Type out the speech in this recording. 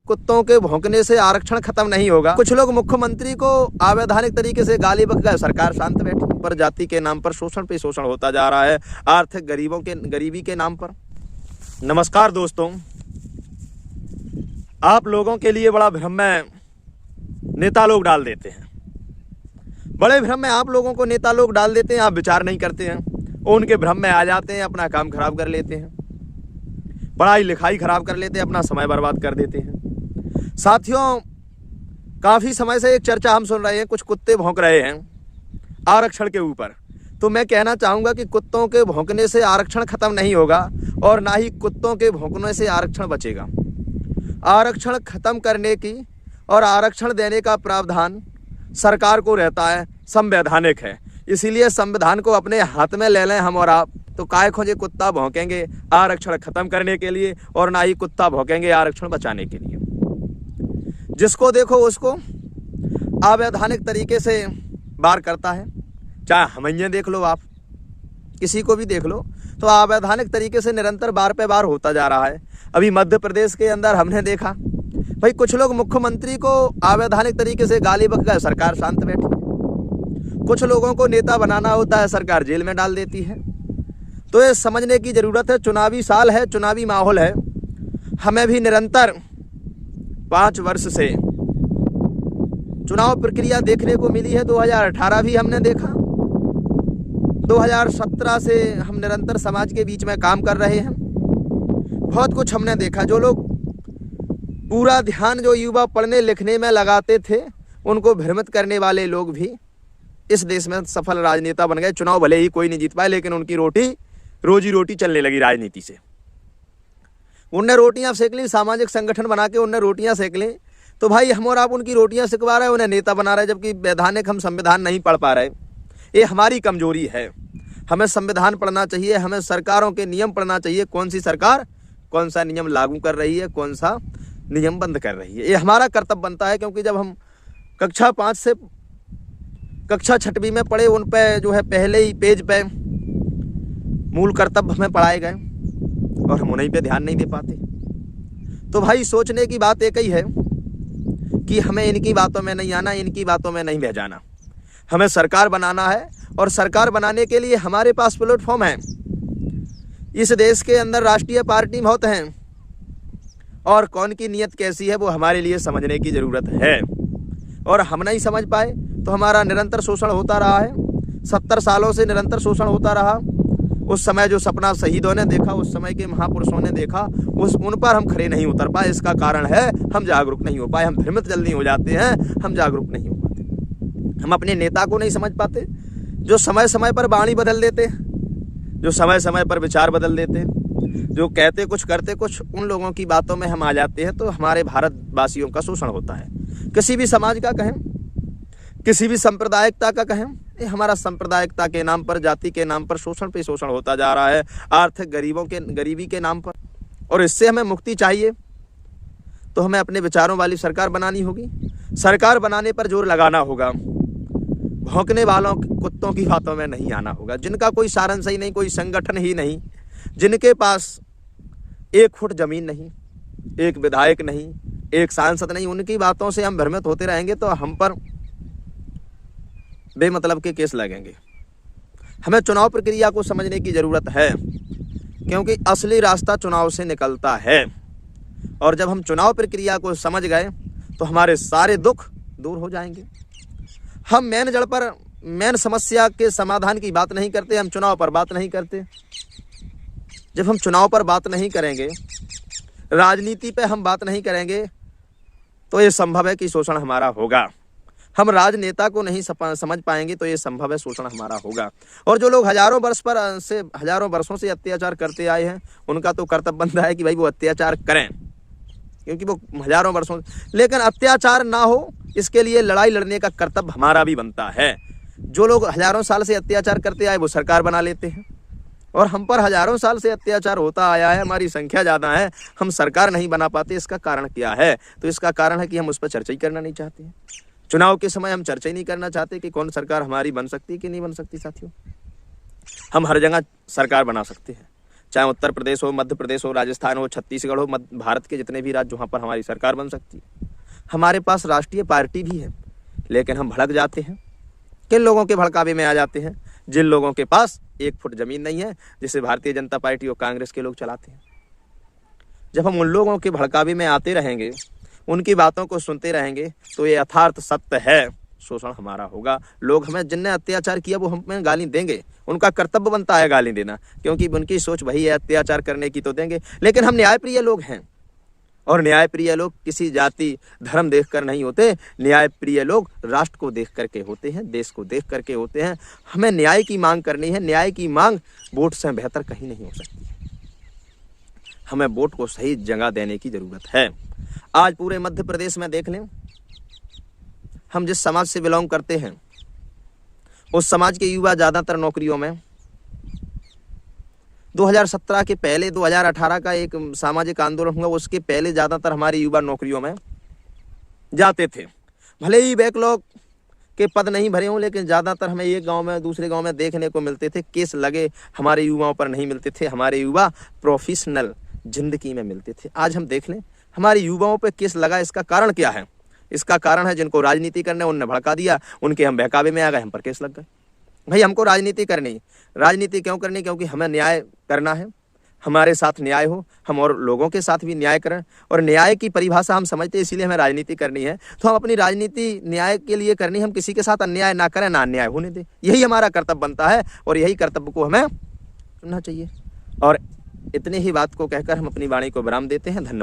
कुत्तों के भौंकने से आरक्षण खत्म नहीं होगा। कुछ लोग मुख्यमंत्री को अवैधानिक तरीके से गाली बक गए, सरकार शांत बैठी। पर जाति के नाम पर शोषण पे शोषण होता जा रहा है, आर्थिक गरीबी के नाम पर। नमस्कार दोस्तों, आप लोगों के लिए बड़ा भ्रम में नेता लोग डाल देते हैं। बड़े भ्रम में आप लोगों को नेता लोग डाल देते हैं, आप विचार नहीं करते हैं, उनके भ्रम में आ जाते हैं, अपना काम खराब कर लेते हैं, पढ़ाई लिखाई खराब कर लेते हैं, अपना समय बर्बाद कर देते हैं। साथियों, काफी समय से एक चर्चा हम सुन रहे हैं, कुछ कुत्ते भौंक रहे हैं आरक्षण के ऊपर। तो मैं कहना चाहूंगा कि कुत्तों के भौंकने से आरक्षण खत्म नहीं होगा और ना ही कुत्तों के भौंकने से आरक्षण बचेगा। आरक्षण खत्म करने की और आरक्षण देने का प्रावधान सरकार को रहता है, संवैधानिक है। इसीलिए संविधान को अपने हाथ में ले लें हम और आप, तो काय खोजे कुत्ता भौंकेंगे आरक्षण खत्म करने के लिए और ना ही कुत्ता भौंकेंगे आरक्षण बचाने के लिए। जिसको देखो उसको अवैधानिक तरीके से बार करता है, चाहे हमैया देख लो, आप किसी को भी देख लो, तो अवैधानिक तरीके से निरंतर बार पे बार होता जा रहा है। अभी मध्य प्रदेश के अंदर हमने देखा भाई, कुछ लोग मुख्यमंत्री को अवैधानिक तरीके से गाली बक गए, सरकार शांत बैठी। कुछ लोगों को नेता बनाना होता है, सरकार जेल में डाल देती है। तो ये समझने की जरूरत है, चुनावी साल है, चुनावी माहौल है। हमें भी निरंतर 5 वर्ष से चुनाव प्रक्रिया देखने को मिली है। 2018 भी हमने देखा, 2017 से हम निरंतर समाज के बीच में काम कर रहे हैं। बहुत कुछ हमने देखा। जो लोग पूरा ध्यान जो युवा पढ़ने लिखने में लगाते थे, उनको भ्रमित करने वाले लोग भी इस देश में सफल राजनेता बन गए। चुनाव भले ही कोई नहीं जीत पाए, लेकिन उनकी रोजी रोटी चलने लगी राजनीति से। उनने रोटियां सेक ली, सामाजिक संगठन बना के उनने रोटियां सेक ली। तो भाई हम और आप उनकी रोटियां सिकवा रहे हैं, उन्हें नेता बना रहे हैं, जबकि वैधानिक हम संविधान नहीं पढ़ पा रहे। ये हमारी कमजोरी है। हमें संविधान पढ़ना चाहिए, हमें सरकारों के नियम पढ़ना चाहिए। कौन सी सरकार कौन सा नियम लागू कर रही है, कौन सा नियम बंद कर रही है, ये हमारा कर्तव्य बनता है। क्योंकि जब हम कक्षा 5 से कक्षा 6वीं में पढ़े, उन पे जो है पहले ही पेज पे मूल कर्तव्य हमें पढ़ाए गए और हम उन्हीं पे ध्यान नहीं दे पाते। तो भाई सोचने की बात एक ही है कि हमें इनकी बातों में नहीं आना, इनकी बातों में नहीं बह जाना। हमें सरकार बनाना है और सरकार बनाने के लिए हमारे पास प्लेटफॉर्म है। इस देश के अंदर राष्ट्रीय पार्टी बहुत हैं और कौन की नीयत कैसी है वो हमारे लिए समझने की जरूरत है। और हम नहीं समझ पाए तो हमारा निरंतर शोषण होता रहा है। 70 सालों से निरंतर शोषण होता रहा। उस समय जो सपना शहीदों ने देखा, उस समय के महापुरुषों ने देखा, उन पर हम खड़े नहीं उतर पाए। इसका कारण है हम जागरूक नहीं हो पाए। हम भ्रमित जल्दी हो जाते हैं, हम जागरूक नहीं हो पाते। हम अपने नेता को नहीं समझ पाते, जो समय समय पर वाणी बदल देते, जो समय समय पर विचार बदल देते, जो कहते कुछ करते कुछ, उन लोगों की बातों में हम आ जाते हैं। तो हमारे भारतवासियों का शोषण होता है। किसी भी समाज का कहें, किसी भी सांप्रदायिकता का कहें, ये हमारा सांप्रदायिकता के नाम पर, जाति के नाम पर शोषण पे शोषण होता जा रहा है, आर्थिक गरीबी के नाम पर। और इससे हमें मुक्ति चाहिए तो हमें अपने विचारों वाली सरकार बनानी होगी। सरकार बनाने पर जोर लगाना होगा। भौंकने वालों कुत्तों की बातों में नहीं आना होगा, जिनका कोई सारांश ही नहीं, कोई संगठन ही नहीं, जिनके पास 1 फुट जमीन नहीं, एक विधायक नहीं, एक सांसद नहीं। उनकी बातों से हम भ्रमित होते रहेंगे तो हम पर बेमतलब के केस लगेंगे। हमें चुनाव प्रक्रिया को समझने की जरूरत है, क्योंकि असली रास्ता चुनाव से निकलता है। और जब हम चुनाव प्रक्रिया को समझ गए तो हमारे सारे दुख दूर हो जाएंगे। हम मेन समस्या के समाधान की बात नहीं करते, हम चुनाव पर बात नहीं करते। जब हम चुनाव पर बात नहीं करेंगे, राजनीति पे हम बात नहीं करेंगे, तो ये संभव है कि शोषण हमारा होगा। हम राजनेता को नहीं समझ पाएंगे तो ये संभव है शोषण हमारा होगा। और जो लोग हजारों वर्षों से अत्याचार करते आए हैं, उनका तो कर्तव्य बनता है कि भाई वो अत्याचार करें, क्योंकि वो हजारों वर्षों। लेकिन अत्याचार ना हो, इसके लिए लड़ाई लड़ने का कर्तव्य हमारा भी बनता है। जो लोग हजारों साल से अत्याचार करते आए वो सरकार बना लेते हैं, और हम पर हजारों साल से अत्याचार होता आया है, हमारी संख्या ज़्यादा है, हम सरकार नहीं बना पाते। इसका कारण क्या है? तो इसका कारण है कि हम उस पर चर्चा ही करना नहीं चाहते हैं। चुनाव के समय हम चर्चा ही नहीं करना चाहते कि कौन सरकार हमारी बन सकती है कि नहीं बन सकती। साथियों, हम हर जगह सरकार बना सकते हैं, चाहे उत्तर प्रदेश हो, मध्य प्रदेश हो, राजस्थान हो, छत्तीसगढ़ हो, भारत के जितने भी राज्य वहाँ पर हमारी सरकार बन सकती है। हमारे पास राष्ट्रीय पार्टी भी है, लेकिन हम भड़क जाते हैं। किन लोगों के भड़कावे में आ जाते हैं? जिन लोगों के पास 1 फुट जमीन नहीं है, जिसे भारतीय जनता पार्टी और कांग्रेस के लोग चलाते हैं। जब हम उन लोगों के भड़कावे में आते रहेंगे, उनकी बातों को सुनते रहेंगे, तो ये यथार्थ सत्य है, शोषण हमारा होगा। लोग हमें, जिनने अत्याचार किया वो हमें गाली देंगे, उनका कर्तव्य बनता है गाली देना, क्योंकि उनकी सोच वही है, अत्याचार करने की तो देंगे। लेकिन हम न्यायप्रिय लोग हैं, और न्यायप्रिय लोग किसी जाति धर्म देख कर नहीं होते। न्यायप्रिय लोग राष्ट्र को देख करके होते हैं, देश को देख करके होते हैं। हमें न्याय की मांग करनी है। न्याय की मांग वोट से बेहतर कहीं नहीं हो सकती। हमें वोट को सही जगह देने की जरूरत है। आज पूरे मध्य प्रदेश में देख लें, हम जिस समाज से बिलोंग करते हैं, उस समाज के युवा ज्यादातर नौकरियों में, 2017 के पहले 2018 का एक सामाजिक आंदोलन हुआ, उसके पहले ज्यादातर हमारे युवा नौकरियों में जाते थे। भले ही बैकलॉग के पद नहीं भरे हों, लेकिन ज्यादातर हमें एक गांव में दूसरे गांव में देखने को मिलते थे। केस लगे हमारे युवाओं पर नहीं मिलते थे। हमारे युवा प्रोफेशनल जिंदगी में मिलते थे। आज हम देख लें, हमारे युवाओं पर केस लगा। इसका कारण क्या है? इसका कारण है जिनको राजनीति करने उनने भड़का दिया, उनके हम बहकावे में आ गए, हम पर केस लग गए। भाई हमको राजनीति करनी, राजनीति क्यों करनी? क्योंकि हमें न्याय करना है, हमारे साथ न्याय हो, हम और लोगों के साथ भी न्याय करें। और न्याय की परिभाषा हम समझते हैं, इसीलिए हमें राजनीति करनी है। तो हम अपनी राजनीति न्याय के लिए करनी, हम किसी के साथ अन्याय ना करें, ना अन्याय होने दें। यही हमारा कर्तव्य बनता है, और यही कर्तव्य को हमें करना चाहिए। और इतनी ही बात को कहकर हम अपनी वाणी को विराम देते हैं। धन्यवाद।